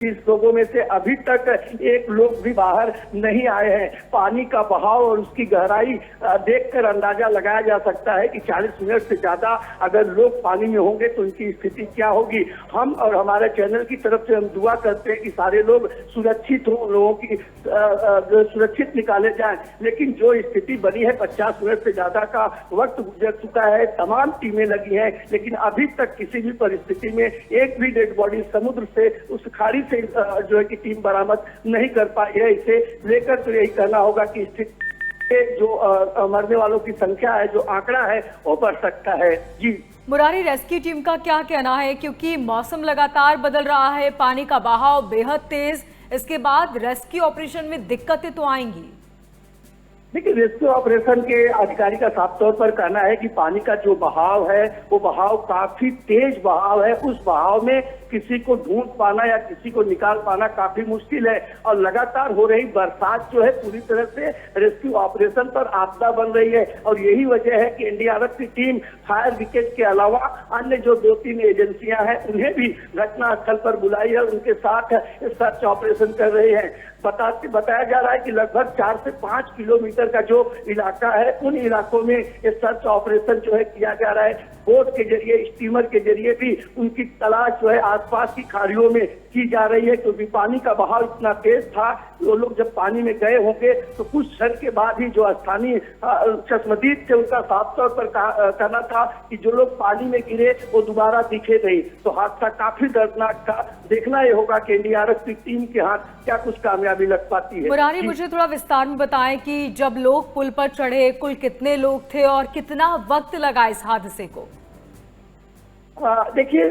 30 लोगों में से अभी तक एक लोग भी बाहर नहीं आए हैं। पानी का बहाव और उसकी गहराई देखकर अंदाजा लगाया जा सकता है कि 40 मिनट से ज्यादा अगर लोग पानी में होंगे तो उनकी स्थिति क्या होगी। हम और हमारे चैनल की तरफ से हम दुआ करते हैं कि सारे लोग सुरक्षित हो, लोगों की सुरक्षित निकाले जाएं। लेकिन जो स्थिति बनी है, 50 मिनट से ज्यादा का वक्त गुजर चुका है, तमाम टीमें लगी हैं, लेकिन अभी तक किसी भी परिस्थिति में एक भी डेड बॉडी समुद्र से उस खाड़ी से जो है कि टीम बरामद नहीं कर पाई है। इसे लेकर तो यही कहना होगा कि स्थिति जो मरने वालों की संख्या है, जो आंकड़ा है, वो बढ़ सकता है। जी मुरारी, रेस्क्यू टीम का क्या कहना है, क्योंकि मौसम लगातार बदल रहा है, पानी का बहाव बेहद तेज, इसके बाद रेस्क्यू ऑपरेशन में दिक्कतें तो आएंगी। देखिए, रेस्क्यू ऑपरेशन के अधिकारी का साफ तौर पर कहना है कि पानी का जो बहाव है वो बहाव काफी तेज बहाव है। उस बहाव में किसी को ढूंढ पाना या किसी को निकाल पाना काफी मुश्किल है। और लगातार हो रही बरसात जो है पूरी तरह से रेस्क्यू ऑपरेशन पर आपदा बन रही है। और यही वजह है कि एनडीआरएफ की टीम फायर ब्रिगेड के अलावा अन्य जो 2-3 एजेंसियां हैं उन्हें भी घटनास्थल पर बुलाई है, उनके साथ सर्च ऑपरेशन कर रहे हैं। बताया जा रहा है कि लगभग 4 से 5 किलोमीटर का जो इलाका है, उन इलाकों में ये सर्च ऑपरेशन जो है किया जा रहा है। बोट के जरिए, स्टीमर के जरिए भी उनकी तलाश जो है आसपास की खाड़ियों में की जा रही है, क्योंकि पानी का बहाव इतना तेज था। वो लोग जब पानी में गए होंगे तो कुछ क्षण के बाद ही जो स्थानीय चश्मदीद थे उनका साफ तौर पर कहना था कि जो लोग पानी में गिरे वो दोबारा दिखे नहीं। तो हादसा काफी दर्दनाक था। देखना ये होगा कि एनडीआरएफ की टीम के हाथ क्या कुछ कामयाबी लग पाती है। मुरारी, मुझे थोड़ा विस्तार में बताएं कि जब लोग पुल पर चढ़े, कुल कितने लोग थे और कितना वक्त लगा इस हादसे को? देखिए,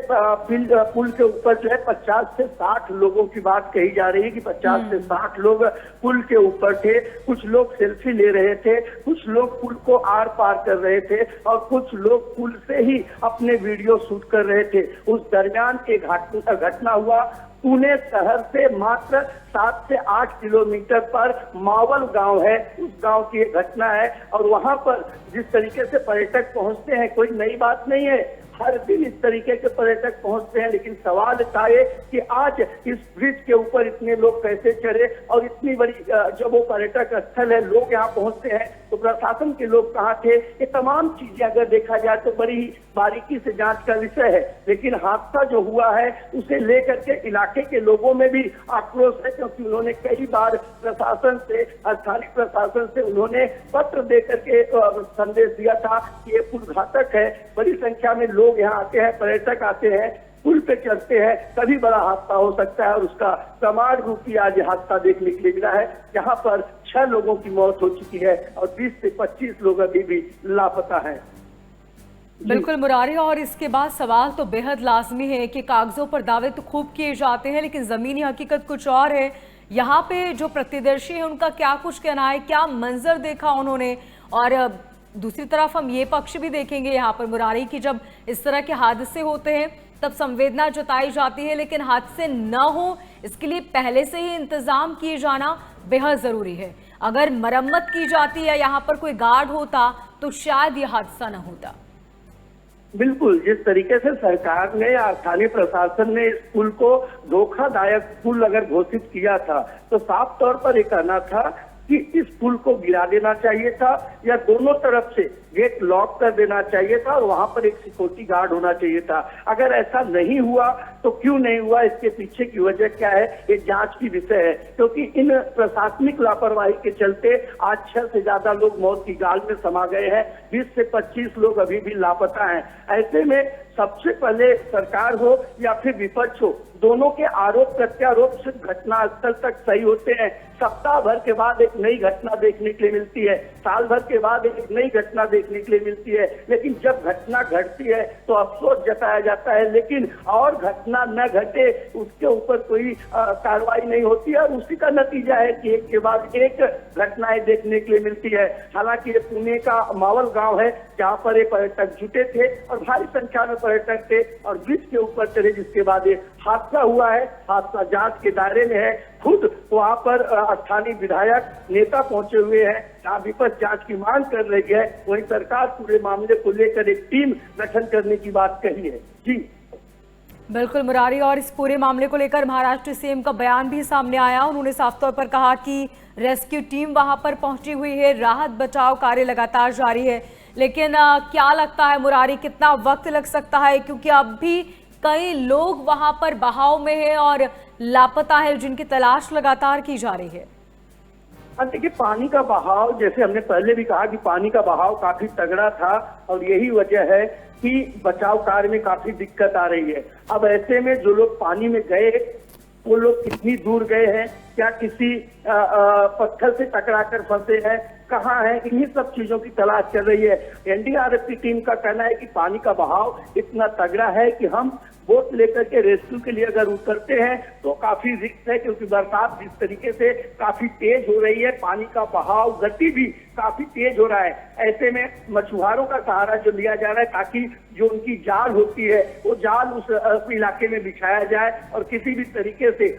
पुल के ऊपर जो है 50 से 60 लोगों की बात कही जा रही है कि 50 से 60 लोग पुल के ऊपर थे। कुछ लोग सेल्फी ले रहे थे, कुछ लोग पुल को आर पार कर रहे थे और कुछ लोग पुल से ही अपने वीडियो शूट कर रहे थे। उस दरमियान एक घटना हुआ। पुणे शहर से मात्र 7 से 8 किलोमीटर पर मावल गांव है, उस गांव की एक घटना है। और वहां पर जिस तरीके से पर्यटक पहुंचते हैं, कोई नई बात नहीं है, हर दिन इस तरीके के पर्यटक पहुंचते हैं। लेकिन सवाल था ये कि आज इस ब्रिज के ऊपर इतने लोग कैसे चढ़े और इतनी बड़ी जब वो पर्यटक स्थल है, लोग यहाँ पहुंचते हैं तो प्रशासन के लोग कहाँ थे। ये तमाम चीजें अगर देखा जाए तो बड़ी बारीकी से जांच का विषय है। लेकिन हादसा जो हुआ है उसे लेकर के इलाके के लोगों में भी आक्रोश है, क्योंकि उन्होंने कई बार प्रशासन से, स्थानीय प्रशासन से उन्होंने पत्र दे करके संदेश दिया था कि ये पुल घातक है। बड़ी संख्या में लोग यहाँ आते हैं, पर्यटक आते हैं, पुल पे चढ़ते हैं, कभी बड़ा हादसा हो सकता है। और उसका प्रमाण रूपी आज हादसा देखने के लिए मिला है, जहाँ पर 6 लोगों की मौत हो चुकी है और 20 से 25 लोग अभी भी लापता हैं। बिल्कुल मुरारी, और इसके बाद सवाल तो बेहद लाजमी है कि कागजों पर दावे तो खूब किए जाते हैं, लेकिन जमीनी हकीकत कुछ और है। यहाँ पे जो प्रत्यदर्शी है उनका क्या कुछ कहना है, क्या मंजर देखा उन्होंने? और दूसरी तरफ हम ये पक्ष भी देखेंगे यहाँ पर मुरारी की जब इस तरह के हादसे होते हैं तब संवेदना जताई जाती है, लेकिन हादसे न हो इसके लिए पहले से ही इंतजाम किए जाना बेहद जरूरी है। अगर मरम्मत की जाती या यहाँ पर कोई गार्ड होता तो शायद ये हादसा न होता। बिल्कुल, जिस तरीके से सरकार ने या स्थानीय प्रशासन ने इस पुल को धोखादायक पुल अगर घोषित किया था, तो साफ तौर पर ये कहना था कि इस पुल को गिरा देना चाहिए था या दोनों तरफ से गेट लॉक कर देना चाहिए था और वहां पर एक सिक्योरिटी गार्ड होना चाहिए था। अगर ऐसा नहीं हुआ तो क्यों नहीं हुआ, इसके पीछे की वजह क्या है, ये जांच की विषय है। क्योंकि इन प्रशासनिक लापरवाही के चलते आज 6 से ज्यादा लोग मौत की गाल में समा गए हैं, 20 से 25 लोग अभी भी लापता हैं। ऐसे में सबसे पहले सरकार हो या फिर विपक्ष हो, दोनों के आरोप प्रत्यारोप सिर्फ घटना स्थल तक सही होते हैं। सप्ताह भर के बाद एक नई घटना देखने के लिए मिलती है, साल भर के बाद एक नई घटना देखने के लिए मिलती है। लेकिन जब घटना घटती है तो अफसोस जताया जाता है, लेकिन और घटना न घटे उसके ऊपर कोई कार्रवाई नहीं होती है। और उसी का नतीजा है कि एक के बाद एक घटनाएं देखने के लिए मिलती है। हालांकि ये पुणे का मावल गांव है, जहां पर ये पर्यटक जुटे थे और भारी संख्या में पर्यटक थे और ब्रिज के ऊपर चढ़े, जिसके बाद ये हादसा हुआ है। हादसा जांच के दायरे में है। खुद वहां पर स्थानीय विधायक नेता पहुंचे हुए हैं, जहां विपक्ष जांच की मांग कर रही है, वहीं सरकार पूरे मामले को लेकर एक टीम गठन करने की बात कही है। जी बिल्कुल मुरारी, और इस पूरे मामले को लेकर महाराष्ट्र सीएम का बयान भी सामने आया। उन्होंने साफ तौर पर कहा कि रेस्क्यू टीम वहां पर पहुंची हुई है, राहत बचाव कार्य लगातार जारी है। लेकिन क्या लगता है मुरारी, कितना वक्त लग सकता है, क्योंकि अब भी कई लोग वहां पर बहाव में है और लापता है, जिनकी तलाश लगातार की जा रही है। देखिए, पानी का बहाव, जैसे हमने पहले भी कहा कि पानी का बहाव काफी तगड़ा था और यही वजह है कि बचाव कार्य में काफी दिक्कत आ रही है। अब ऐसे में जो लोग पानी में गए वो लोग कितनी दूर गए हैं, क्या किसी पत्थर से टकराकर फंसे हैं, कहाँ हैं, इन्हीं सब चीजों की तलाश चल रही है। एनडीआरएफ की टीम का कहना है कि पानी का बहाव इतना तगड़ा है कि हम बोट लेकर के रेस्क्यू के लिए अगर उतरते हैं तो काफी रिस्क है, क्योंकि बरसात जिस तरीके से काफी तेज हो रही है, पानी का बहाव गति भी काफी तेज हो रहा है। ऐसे में मछुआरों का सहारा जो लिया जा रहा है ताकि जो उनकी जाल होती है वो जाल उस इलाके में बिछाया जाए और किसी भी तरीके से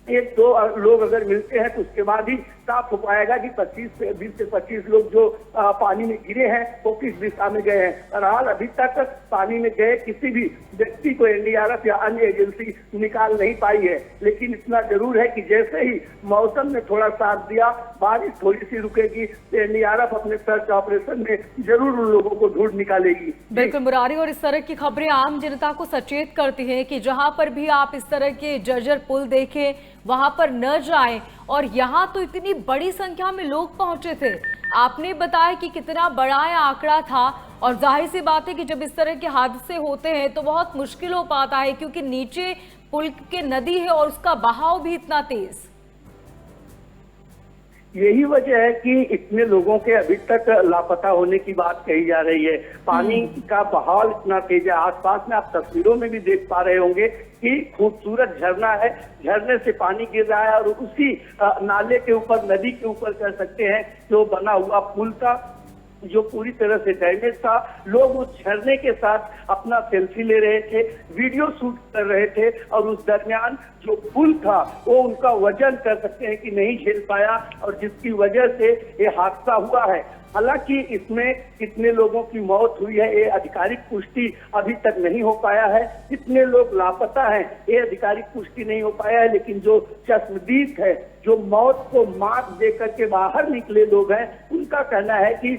एक दो लोग अगर मिलते हैं तो उसके बाद ही साफ हो पाएगा कि 20 से 25 लोग जो पानी में गिरे हैं वो किस दिशा में गए हैं। बहरहाल अभी तक पानी में गए किसी भी व्यक्ति को एनडीआरएफ या अन्य एजेंसी निकाल नहीं पाई है, लेकिन इतना जरूर है कि जैसे ही मौसम ने थोड़ा साथ दिया, बारिश थोड़ी सी रुकेगी तो एनडीआरएफ अपने सर्च ऑपरेशन में जरूर उन लोगों को ढूंढ निकालेगी। बिल्कुल मुरारी, और इस तरह की खबरें आम जनता को सचेत करती हैं कि जहां पर भी आप इस तरह के जर्जर पुल देखें वहां पर न जाएं। और यहाँ तो इतनी बड़ी संख्या में लोग पहुंचे थे, आपने बताया कि कितना बड़ा आंकड़ा था, और जाहिर सी बात है कि जब इस तरह के हादसे होते हैं तो बहुत मुश्किल हो पाता है, क्योंकि नीचे पुल के नदी है और उसका बहाव भी इतना तेज। यही वजह है कि इतने लोगों के अभी तक लापता होने की बात कही जा रही है। पानी का बहाव इतना तेज है, आसपास में आप तस्वीरों में भी देख पा रहे होंगे कि खूबसूरत झरना है, झरने से पानी गिर रहा है और उसी नाले के ऊपर, नदी के ऊपर कह सकते हैं, जो बना हुआ पुल था जो पूरी तरह से डैमेज था। लोग उस झरने के साथ अपना सेल्फी ले रहे थे, वीडियो शूट कर रहे थे और उस दरमियान जो पुल था वो उनका वजन कर सकते हैं कि नहीं झेल पाया और जिसकी वजह से ये हादसा हुआ है। हालांकि इसमें कितने लोगों की मौत हुई है ये आधिकारिक पुष्टि अभी तक नहीं हो पाया है, कितने लोग लापता हैं ये आधिकारिक पुष्टि नहीं हो पाया है, लेकिन जो चश्मदीद है, जो मौत को मात देकर के बाहर निकले लोग हैं, उनका कहना है कि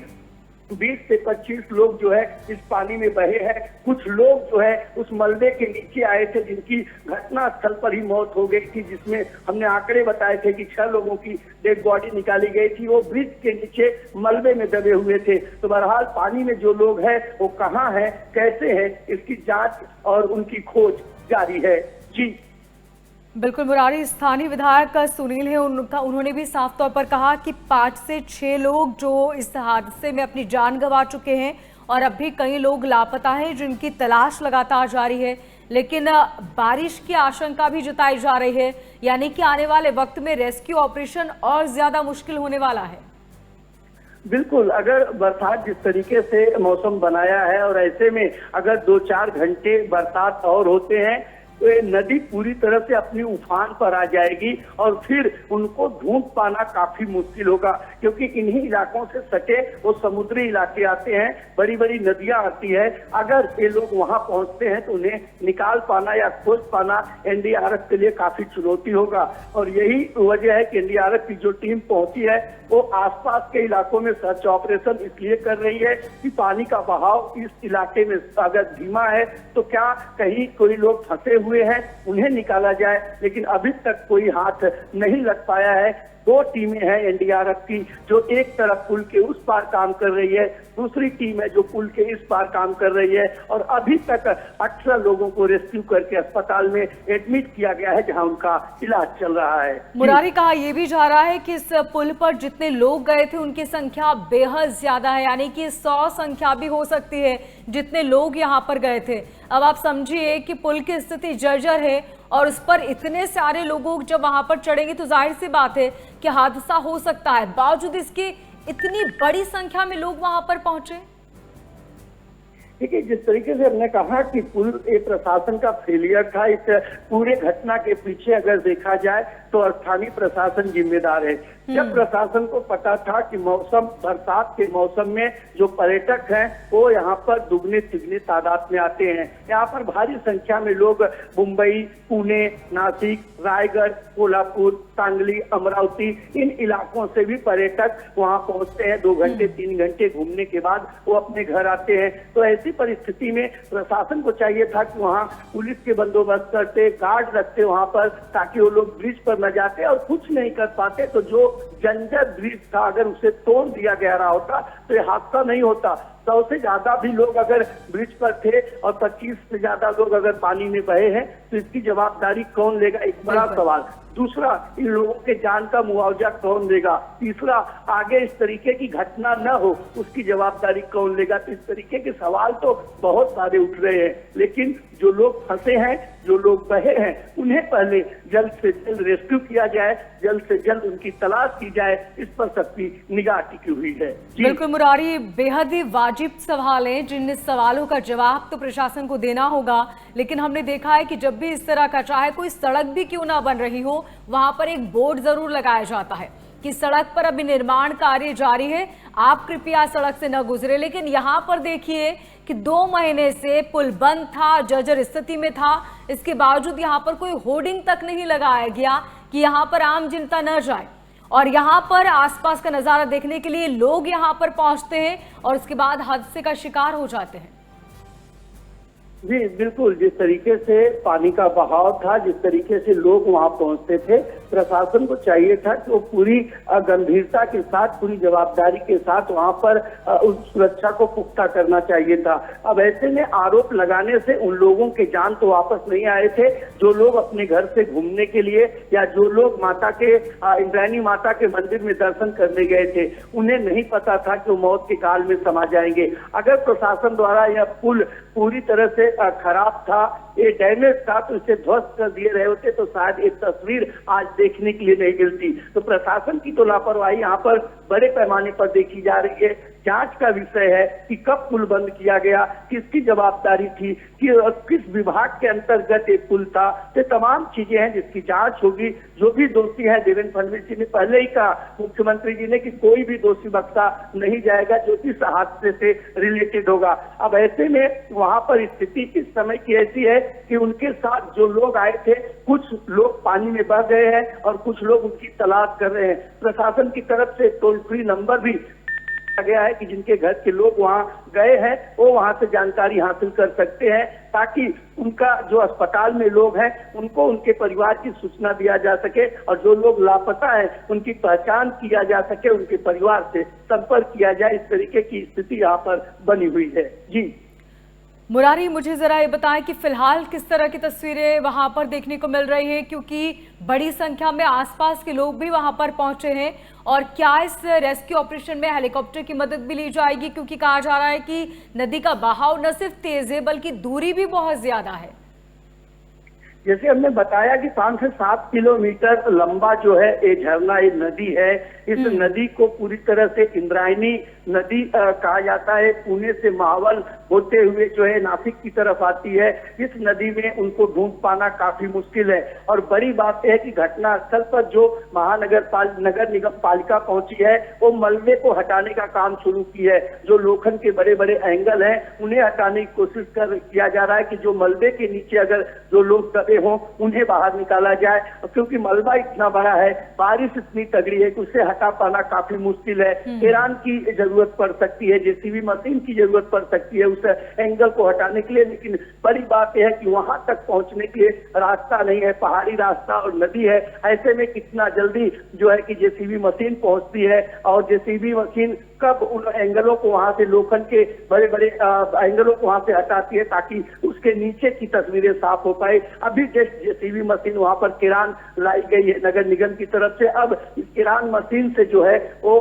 20 से 25 लोग जो है इस पानी में बहे हैं। कुछ लोग जो है उस मलबे के नीचे आए थे जिनकी घटना स्थल पर ही मौत हो गई थी, जिसमें हमने आंकड़े बताए थे कि 6 लोगों की डेड बॉडी निकाली गई थी, वो ब्रिज के नीचे मलबे में दबे हुए थे। तो बहरहाल पानी में जो लोग हैं वो कहाँ हैं, कैसे हैं, इसकी जांच और उनकी खोज जारी है। जी बिल्कुल मुरारी, स्थानीय विधायक सुनील है, उन्होंने भी साफ तौर पर कहा कि 5 से 6 लोग जो इस हादसे में अपनी जान गंवा चुके हैं और अब भी कई लोग लापता हैं जिनकी तलाश लगातार जारी है। लेकिन बारिश की आशंका भी जताई जा रही है, यानी कि आने वाले वक्त में रेस्क्यू ऑपरेशन और ज्यादा मुश्किल होने वाला है। बिल्कुल, अगर बरसात जिस तरीके से मौसम बनाया है और ऐसे में अगर 2-4 घंटे बरसात और होते हैं तो ये नदी पूरी तरह से अपनी उफान पर आ जाएगी और फिर उनको ढूंढ पाना काफी मुश्किल होगा, क्योंकि इन्हीं इलाकों से सटे वो समुद्री इलाके आते हैं, बड़ी बड़ी नदियां आती है। अगर ये लोग वहां पहुंचते हैं तो उन्हें निकाल पाना या खोज पाना एनडीआरएफ के लिए काफी चुनौती होगा। और यही वजह है कि एनडीआरएफ की जो टीम पहुंची है वो आसपास के इलाकों में सर्च ऑपरेशन इसलिए कर रही है कि पानी का बहाव इस इलाके में अगर धीमा है तो क्या कहीं कोई लोग फंसे हुए हैं उन्हें निकाला जाए, लेकिन अभी तक कोई हाथ नहीं लग पाया है। 2 टीमें हैं एनडीआरएफ की जो एक तरफ पुल के उस पार काम कर रही है, दूसरी टीम है जो पुल के इस पार काम कर रही है और अभी तक 18 लोगों को रेस्क्यू करके अस्पताल में एडमिट किया गया है जहां उनका इलाज चल रहा है। मुरारी, कहा यह भी जा रहा है कि इस पुल पर जितने लोग गए थे उनकी संख्या बेहद ज्यादा है, यानी कि 100 संख्या भी हो सकती है जितने लोग यहाँ पर गए थे। अब आप समझिए कि पुल की स्थिति जर्जर है और उस पर इतने सारे लोग जब वहां पर चढ़ेंगे तो जाहिर सी बात है कि हादसा हो सकता है। बावजूद इसके इतनी बड़ी संख्या में लोग वहां पर पहुंचे। देखिए, जिस तरीके से हमने कहा कि पुल एक प्रशासन का फेलियर था, इस पूरे घटना के पीछे अगर देखा जाए तो स्थानीय प्रशासन जिम्मेदार है। जब प्रशासन को पता था कि बरसात के मौसम में जो पर्यटक हैं वो यहाँ पर दुगने तिगने तादाद में आते हैं, यहाँ पर भारी संख्या में लोग मुंबई, पुणे, नासिक, रायगढ़, कोल्हापुर, सांगली, अमरावती इन इलाकों से भी पर्यटक वहाँ पहुँचते हैं। 2 घंटे 3 घंटे घूमने के बाद वो अपने घर आते हैं। तो ऐसी परिस्थिति में प्रशासन को चाहिए था कि वहाँ पुलिस के बंदोबस्त करते, गार्ड रखते वहाँ पर, ताकि वो लोग ब्रिज पर न जाते और कुछ नहीं कर पाते। तो जो जंजर ब्रिज था, अगर उसे तोड़ दिया गया रहा होता तो ये हादसा नहीं होता। 100 से ज्यादा भी लोग अगर ब्रिज पर थे और 25 से ज्यादा लोग अगर पानी में बहे हैं तो इसकी जवाबदारी कौन लेगा, एक बड़ा सवाल। दूसरा, इन लोगों के जान का मुआवजा कौन देगा। तीसरा, आगे इस तरीके की घटना न हो उसकी जवाबदारी कौन लेगा। तो इस तरीके के सवाल तो बहुत सारे उठ रहे हैं, लेकिन जो लोग फंसे हैं, जो लोग बहे हैं, उन्हें पहले जल्द से जल्द रेस्क्यू किया जाए, जल्द से जल्द उनकी तलाश की जाए, इस पर सबकी निगाह टिकी हुई है। बिल्कुल मुरारी, बेहद ही वाजिब सवाल हैं, जिन सवालों का जवाब तो प्रशासन को देना होगा। लेकिन हमने देखा है कि जब भी इस तरह का, चाहे कोई सड़क भी क्यों ना बन रही हो, वहां पर एक बोर्ड जरूर लगाया जाता है कि सड़क पर अभी निर्माण कार्य जारी है, आप कृपया सड़क से न गुजरे। लेकिन यहाँ पर देखिए कि 2 महीने से पुल बंद था, जर्जर स्थिति में था, इसके बावजूद यहाँ पर कोई होर्डिंग तक नहीं लगाया गया कि यहाँ पर आम जनता न जाए। और यहाँ पर आसपास का नजारा देखने के लिए लोग यहाँ पर पहुंचते हैं और उसके बाद हादसे का शिकार हो जाते हैं। जी बिल्कुल, जिस तरीके से पानी का बहाव था, जिस तरीके से लोग वहां पहुंचते थे, प्रशासन को चाहिए था कि वो पूरी गंभीरता के साथ, पूरी जवाबदारी के साथ वहां पर उस सुरक्षा को पुख्ता करना चाहिए था। अब ऐसे में आरोप लगाने से उन लोगों के जान तो वापस नहीं आए थे जो लोग अपने घर से घूमने के लिए या जो लोग माता के इंद्रायणी माता के मंदिर में दर्शन करने गए थे। उन्हें नहीं पता था कि वो मौत के काल में समा जाएंगे। अगर प्रशासन द्वारा यह पुल पूरी तरह से खराब था, ये डैमेज था, तो इसे ध्वस्त कर दिए रहे होते तो शायद एक तस्वीर आज देखने के लिए नहीं मिलती। तो प्रशासन की तो लापरवाही यहाँ पर बड़े पैमाने पर देखी जा रही है। जांच का विषय है कि कब पुल बंद किया गया, किसकी जवाबदारी थी, कि किस विभाग के अंतर्गत ये पुल था। ये तमाम चीजें हैं जिसकी जांच होगी। जो भी दोषी है, देवेंद्र फडणवीस जी ने पहले ही कहा, मुख्यमंत्री जी ने, कि कोई भी दोषी बख्शा नहीं जाएगा जो इस हादसे से रिलेटेड होगा। अब ऐसे में वहां पर स्थिति इस समय की ऐसी है कि उनके साथ जो लोग आए थे, कुछ लोग पानी में बह गए हैं और कुछ लोग उनकी तलाश कर रहे हैं। प्रशासन की तरफ से टोल फ्री नंबर भी गया है कि जिनके घर के लोग वहां गए हैं वो वहां से जानकारी हासिल कर सकते हैं, ताकि उनका जो अस्पताल में लोग हैं उनको उनके परिवार की सूचना दिया जा सके और जो लोग लापता हैं उनकी पहचान किया जा सके, उनके परिवार से संपर्क किया जाए। इस तरीके की स्थिति यहाँ पर बनी हुई है। जी मुरारी, मुझे जरा ये बताएं कि फिलहाल किस तरह की तस्वीरें वहां पर देखने को मिल रही हैं, क्योंकि बड़ी संख्या में आसपास के लोग भी वहां पर पहुंचे हैं। और क्या इस रेस्क्यू ऑपरेशन में हेलीकॉप्टर की मदद भी ली जाएगी, क्योंकि कहा जा रहा है कि नदी का बहाव न सिर्फ तेज है बल्कि दूरी भी बहुत ज्यादा है। जैसे हमने बताया कि 5 से 7 किलोमीटर लंबा जो है ये झरना, ये नदी है। इस नदी को पूरी तरह से इंद्रायणी नदी कहा जाता है। पुणे से महावल होते हुए जो है नासिक की तरफ आती है। इस नदी में उनको ढूंढ पाना काफी मुश्किल है। और बड़ी बात है कि घटना स्थल पर जो नगर निगम पालिका पहुंची है, वो मलबे को हटाने का काम शुरू की है। जो लोखंड के बड़े बड़े एंगल हैं उन्हें हटाने की कोशिश किया जा रहा है कि जो मलबे के नीचे अगर जो लोग दबे हों उन्हें बाहर निकाला जाए, क्योंकि मलबा इतना बड़ा है, बारिश इतनी तगड़ी है कि उसे हटा पाना काफी मुश्किल है। केरान की जरूरत पड़ सकती है, जेसीबी मशीन की जरूरत पड़ सकती है उस एंगल को हटाने के लिए। लेकिन बड़ी बात यह है कि वहां तक पहुंचने के लिए रास्ता नहीं है, पहाड़ी रास्ता और नदी है। ऐसे में कितना जल्दी जो है कि जेसीबी मशीन पहुंचती है और जेसीबी मशीन कब उन एंगलों को वहां से, लोखंड के बड़े बड़े एंगलों को वहां से हटाती है ताकि उसके नीचे की तस्वीरें साफ हो पाए। अभी जेसीबी मशीन वहां पर किरान लाई गई है नगर निगम की तरफ से। अब इस किरान मशीन से जो है वो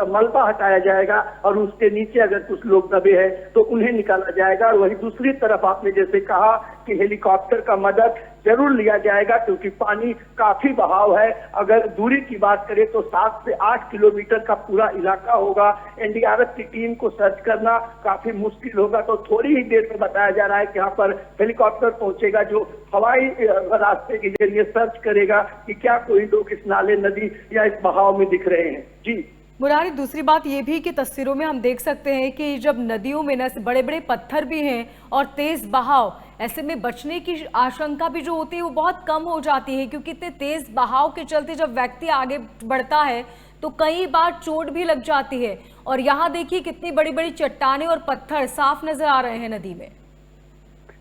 मलबा हटाया जाएगा और उसके नीचे अगर कुछ लोग दबे हैं तो उन्हें निकाला जाएगा। और वही दूसरी तरफ आपने जैसे कहा कि हेलीकॉप्टर का मदद जरूर लिया जाएगा, क्योंकि पानी काफी बहाव है। अगर दूरी की बात करें तो 7 से 8 किलोमीटर का पूरा इलाका होगा। एनडीआरएफ की टीम को सर्च करना काफी मुश्किल होगा। तो थोड़ी ही देर में बताया जा रहा है कि यहाँ पर हेलीकॉप्टर पहुंचेगा, जो हवाई रास्ते के जरिए सर्च करेगा कि क्या कोई लोग इस नाले, नदी या इस बहाव में दिख रहे हैं। जी मुरारी, दूसरी बात ये भी कि तस्वीरों में हम देख सकते हैं कि जब नदियों में न बड़े बड़े पत्थर भी हैं और तेज बहाव, ऐसे में बचने की आशंका भी जो होती है वो बहुत कम हो जाती है, क्योंकि इतने तेज बहाव के चलते जब व्यक्ति आगे बढ़ता है तो कई बार चोट भी लग जाती है। और यहाँ देखिए कितनी बड़ी बड़ी चट्टानें और पत्थर साफ नजर आ रहे हैं नदी में।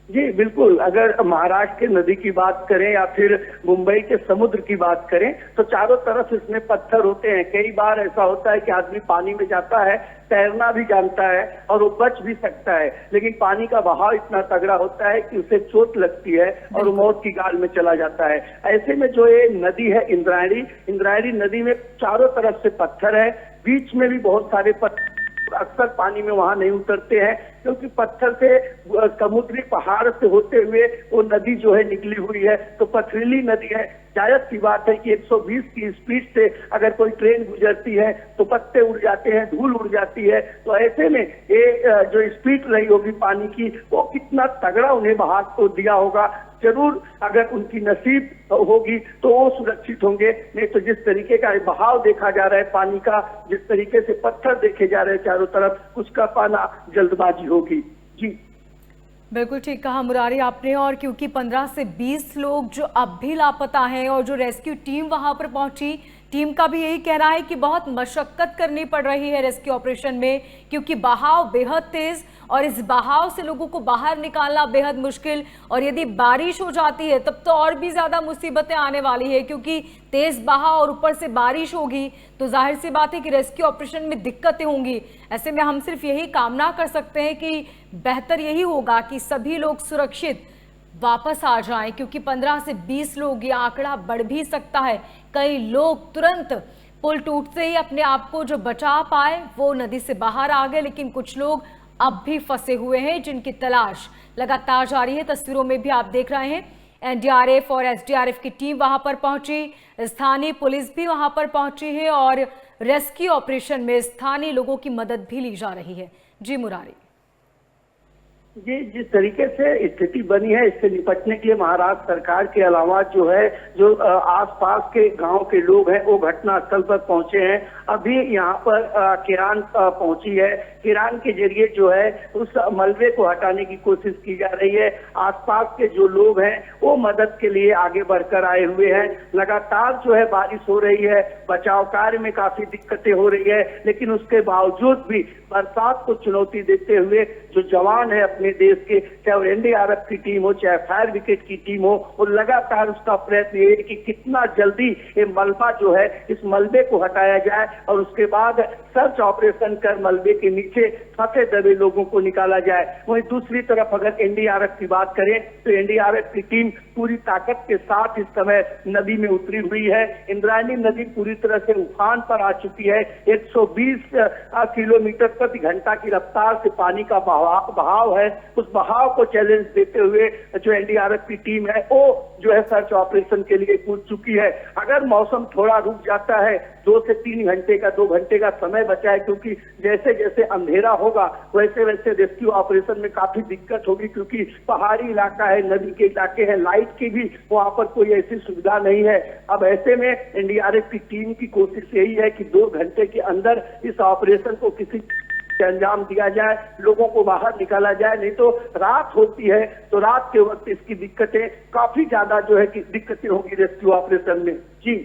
जी बिल्कुल, अगर महाराष्ट्र के नदी की बात करें या फिर मुंबई के समुद्र की बात करें तो चारों तरफ इसमें पत्थर होते हैं। कई बार ऐसा होता है कि आदमी पानी में जाता है, तैरना भी जानता है और वो बच भी सकता है, लेकिन पानी का बहाव इतना तगड़ा होता है कि उसे चोट लगती है और वो मौत की गाल में चला जाता है। ऐसे में जो ये नदी है इंद्रायणी नदी में चारों तरफ से पत्थर है, बीच में भी बहुत सारे पत्थर अक्सर पानी में वहां नहीं उतरते हैं, क्योंकि पत्थर से समुद्री पहाड़ से होते हुए वो नदी जो है निकली हुई है, तो पथरीली नदी है। जायज सी बात है कि 120 की स्पीड से अगर कोई ट्रेन गुजरती है तो पत्ते उड़ जाते हैं, धूल उड़ जाती है। तो ऐसे में ये जो स्पीड रही होगी पानी की, वो कितना तगड़ा उन्हें बहा को दिया होगा। जरूर अगर उनकी नसीब होगी तो वो सुरक्षित होंगे, नहीं तो जिस तरीके का बहाव देखा जा रहा है पानी का, जिस तरीके से पत्थर देखे जा रहे हैं चारों तरफ, उसका पाना जल्दबाजी होगी। जी बिल्कुल ठीक कहा मुरारी आपने। और क्योंकि 15 से 20 लोग जो अब भी लापता हैं और जो रेस्क्यू टीम वहां पर पहुंची, टीम का भी यही कहना है कि बहुत मशक्कत करनी पड़ रही है रेस्क्यू ऑपरेशन में, क्योंकि बहाव बेहद तेज और इस बहाव से लोगों को बाहर निकालना बेहद मुश्किल। और यदि बारिश हो जाती है तब तो और भी ज्यादा मुसीबतें आने वाली है, क्योंकि तेज बहाव और ऊपर से बारिश होगी तो जाहिर सी बात है कि रेस्क्यू ऑपरेशन में दिक्कतें होंगी। ऐसे में हम सिर्फ यही कामना कर सकते हैं कि बेहतर यही होगा कि सभी लोग सुरक्षित वापस आ जाएं, क्योंकि 15 से 20 लोग, ये आंकड़ा बढ़ भी सकता है। कई लोग तुरंत पुल टूटते ही अपने आप को जो बचा पाए वो नदी से बाहर आ गए, लेकिन कुछ लोग अब भी फंसे हुए हैं जिनकी तलाश लगातार जारी है। तस्वीरों में भी आप देख रहे हैं एनडीआरएफ और एसडीआरएफ की टीम वहां पर पहुंची, स्थानीय पुलिस भी वहां पर पहुंची है और रेस्क्यू ऑपरेशन में स्थानीय लोगों की मदद भी ली जा रही है। जी मुरारी जी, जिस तरीके से स्थिति बनी है इससे निपटने के लिए महाराष्ट्र सरकार के अलावा जो आसपास के गांव के लोग हैं वो घटनास्थल पर पहुंचे हैं। अभी यहाँ पर किरान पहुंची है, किरान के जरिए जो है उस मलबे को हटाने की कोशिश की जा रही है। आसपास के जो लोग हैं वो मदद के लिए आगे बढ़कर आए हुए हैं। लगातार जो है बारिश हो रही है, बचाव कार्य में काफी दिक्कतें हो रही है, लेकिन उसके बावजूद भी बरसात को चुनौती देते हुए जो जवान है अपने देश के, चाहे वो एनडीआरएफ की टीम हो चाहे फायर ब्रिगेड की टीम हो, वो लगातार उसका प्रयत्न ये है कि कितना जल्दी ये मलबा जो है इस मलबे को हटाया जाए और उसके बाद सर्च ऑपरेशन कर मलबे के नीचे फंसे दबे लोगों को निकाला जाए। वहीं दूसरी तरफ अगर एनडीआरएफ की बात करें तो एनडीआरएफ की टीम पूरी ताकत के साथ इस समय नदी में उतरी हुई है। इंद्रायणी नदी पूरी तरह से उफान पर आ चुकी है। 120 किलोमीटर प्रति घंटा की रफ्तार से पानी का बहाव है। उस बहाव को चैलेंज देते हुए जो एनडीआरएफ की टीम है वो जो है सर्च ऑपरेशन के लिए कूद चुकी है। अगर मौसम थोड़ा रुक जाता है, 2 से 3 घंटे का 2 घंटे का समय बचा है, क्योंकि जैसे जैसे अंधेरा होगा वैसे वैसे रेस्क्यू ऑपरेशन में काफी दिक्कत होगी, क्योंकि पहाड़ी इलाका है, नदी के इलाके हैं, लाइट की भी वहां पर कोई ऐसी सुविधा नहीं है। अब ऐसे में एनडीआरएफ की टीम की कोशिश यही है कि 2 घंटे के अंदर इस ऑपरेशन को किसी अंजाम दिया जाए, लोगों को बाहर निकाला जाए। नहीं तो रात होती है तो रात के वक्त इसकी दिक्कतें काफी ज्यादा जो है कि दिक्कतें होंगी रेस्क्यू ऑपरेशन में। जी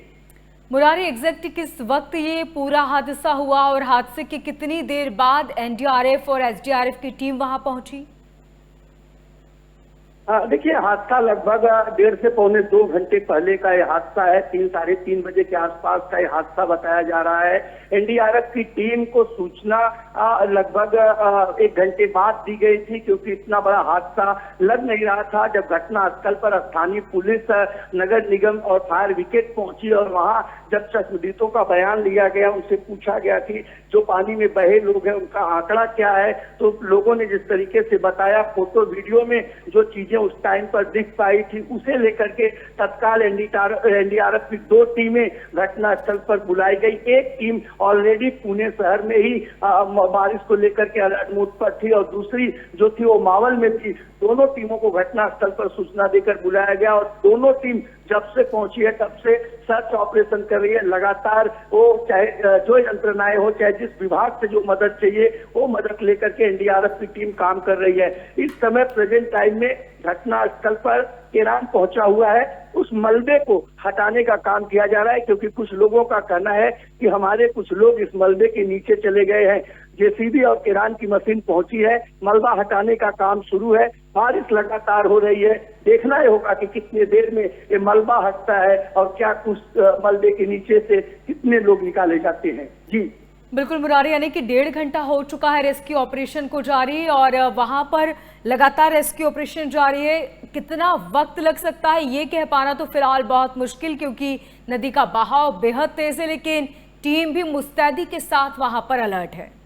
मुरारी, एग्जैक्ट किस वक्त ये पूरा हादसा हुआ और हादसे के कितनी देर बाद एनडीआरएफ और एसडीआरएफ की टीम वहां पहुंची? देखिए, हादसा लगभग 1.5 से पौने 2 घंटे पहले का ये हादसा है। 3 साढ़े 3 बजे के आसपास का ये हादसा बताया जा रहा है। एनडीआरएफ की टीम को सूचना लगभग 1 घंटे बाद दी गई थी, क्योंकि इतना बड़ा हादसा लग नहीं रहा था। जब घटनास्थल पर स्थानीय पुलिस, नगर निगम और फायर ब्रिगेड पहुंची और वहां जब चश्मदीदों का बयान लिया गया, उनसे पूछा गया कि जो पानी में बहे लोग हैं उनका आंकड़ा क्या है, तो लोगों ने जिस तरीके से बताया, फोटो वीडियो में जो चीजें उस टाइम पर दिख पाई थी, उसे लेकर के तत्काल एनडीआरएफ की 2 टीमें घटनास्थल पर बुलाई गई। एक टीम ऑलरेडी पुणे शहर में ही बारिश को लेकर के अलर्ट मोड पर थी और दूसरी जो थी वो मावल में थी। दोनों टीमों को घटनास्थल पर सूचना देकर बुलाया गया और दोनों टीम जब से पहुंची है तब से सर्च ऑपरेशन कर रही है। लगातार वो चाहे जो यंत्रणाएं हो, चाहे जिस विभाग से जो मदद चाहिए वो मदद लेकर के एनडीआरएफ की टीम काम कर रही है। इस समय प्रेजेंट टाइम में घटनास्थल पर केरान पहुंचा हुआ है। उस मलबे को हटाने का काम किया जा रहा है क्योंकि कुछ लोगों का कहना है कि हमारे कुछ लोग इस मलबे के नीचे चले गए हैं। जेसीबी और केरान की मशीन पहुंची है, मलबा हटाने का काम शुरू है। बारिश लगातार हो रही है, देखना ही होगा कि कितनी देर में ये मलबा हटता है और क्या कुछ मलबे के नीचे से कितने लोग निकाले जाते हैं। जी बिल्कुल मुरारी, यानी कि 1.5 घंटा हो चुका है रेस्क्यू ऑपरेशन को जारी और वहां पर लगातार रेस्क्यू ऑपरेशन जारी है। कितना वक्त लग सकता है ये कह पाना तो फिलहाल बहुत मुश्किल, क्योंकि नदी का बहाव बेहद तेज है, लेकिन टीम भी मुस्तैदी के साथ वहां पर अलर्ट है।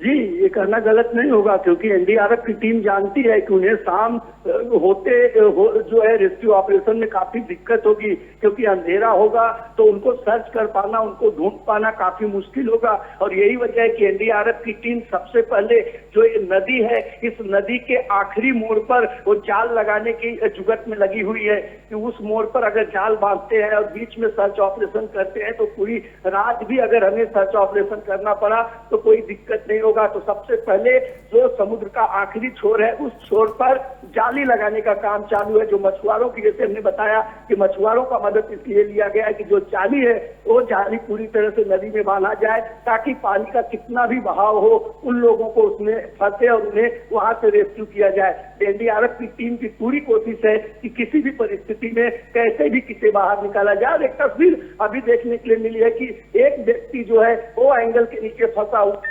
जी, ये कहना गलत नहीं होगा क्योंकि एनडीआरएफ की टीम जानती है कि उन्हें शाम जो है रेस्क्यू ऑपरेशन में काफी दिक्कत होगी, क्योंकि अंधेरा होगा तो उनको सर्च कर पाना, उनको ढूंढ पाना काफी मुश्किल होगा। और यही वजह है कि एनडीआरएफ की टीम सबसे पहले जो ये नदी है, इस नदी के आखिरी मोड़ पर वो जाल लगाने की जुगत में लगी हुई है कि उस मोड़ पर अगर जाल बांधते हैं और बीच में सर्च ऑपरेशन करते हैं तो पूरी रात भी अगर हमें सर्च ऑपरेशन करना पड़ा तो कोई दिक्कत नहीं होगा। तो सबसे पहले जो समुद्र का आखिरी छोर है उस छोर पर जाली लगाने का काम चालू है। जो मछुआरों की, जैसे हमने बताया कि मछुआरों का मदद इसलिए लिया गया है कि जो जाली है वो जाली पूरी तरह से नदी में बांधा जाए ताकि पानी का कितना भी बहाव हो उन लोगों को उसमें फंसे और उन्हें वहां से रेस्क्यू किया जाए। एनडीआरएफ की टीम की पूरी कोशिश है कि किसी भी परिस्थिति में कैसे भी किसे बाहर निकाला जाए। और एक तस्वीर अभी देखने के लिए मिली है कि एक व्यक्ति जो है वो एंगल के नीचे फंसा हुआ,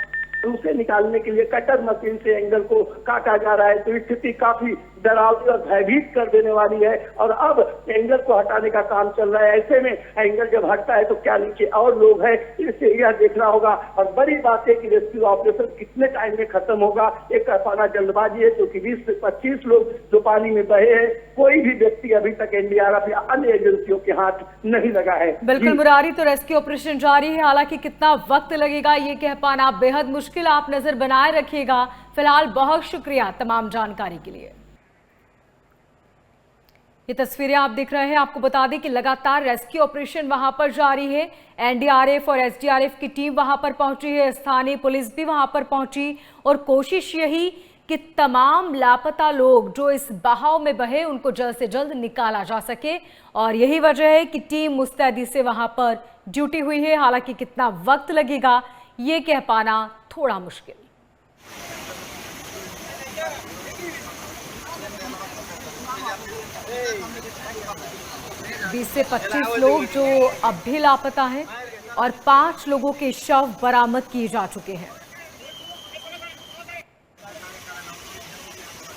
उसे निकालने के लिए कटर मशीन से एंगल को काटा जा रहा है। तो स्थिति काफी डरावनी और भयभीत कर देने वाली है और अब एंगल को हटाने का काम चल रहा है। ऐसे में एंगल जब हटता है तो क्या नीचे और लोग हैं, इससे यह देखना होगा। और बड़ी बात है कि रेस्क्यू ऑपरेशन कितने टाइम में खत्म होगा ये कह पाना जल्दबाजी है, क्योंकि 20 से 25 लोग जो पानी में बहे हैं, कोई भी व्यक्ति अभी तक एनडीआरएफ या अन्य एजेंसियों के हाथ नहीं लगा है। बिल्कुल मुरारी, तो रेस्क्यू ऑपरेशन जारी है, हालांकि कितना वक्त लगेगा ये कह पाना बेहद मुश्किल। आप नजर बनाए रखिएगा। फिलहाल बहुत शुक्रिया तमाम जानकारी के लिए। ये तस्वीरें आप देख रहे हैं। आपको बता दें कि लगातार रेस्क्यू ऑपरेशन वहां पर जारी है। एनडीआरएफ और एसडीआरएफ की टीम वहां पर पहुंची है, स्थानीय पुलिस भी वहां पर पहुंची और कोशिश यही कि तमाम लापता लोग जो इस बहाव में बहे उनको जल्द से जल्द निकाला जा सके। और यही वजह है कि टीम मुस्तैदी से वहां पर ड्यूटी हुई है। हालांकि कितना वक्त लगेगा ये कह पाना थोड़ा मुश्किल। बीस से 25 लोग जो अब भी लापता हैं और 5 लोगों के शव बरामद किए जा चुके हैं।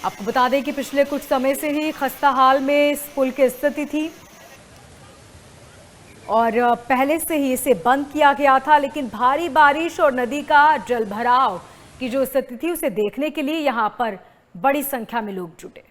आपको बता दें कि पिछले कुछ समय से ही खस्ता हाल में इस पुल की स्थिति थी और पहले से ही इसे बंद किया गया था, लेकिन भारी बारिश और नदी का जलभराव की जो स्थिति थी उसे देखने के लिए यहां पर बड़ी संख्या में लोग जुटे।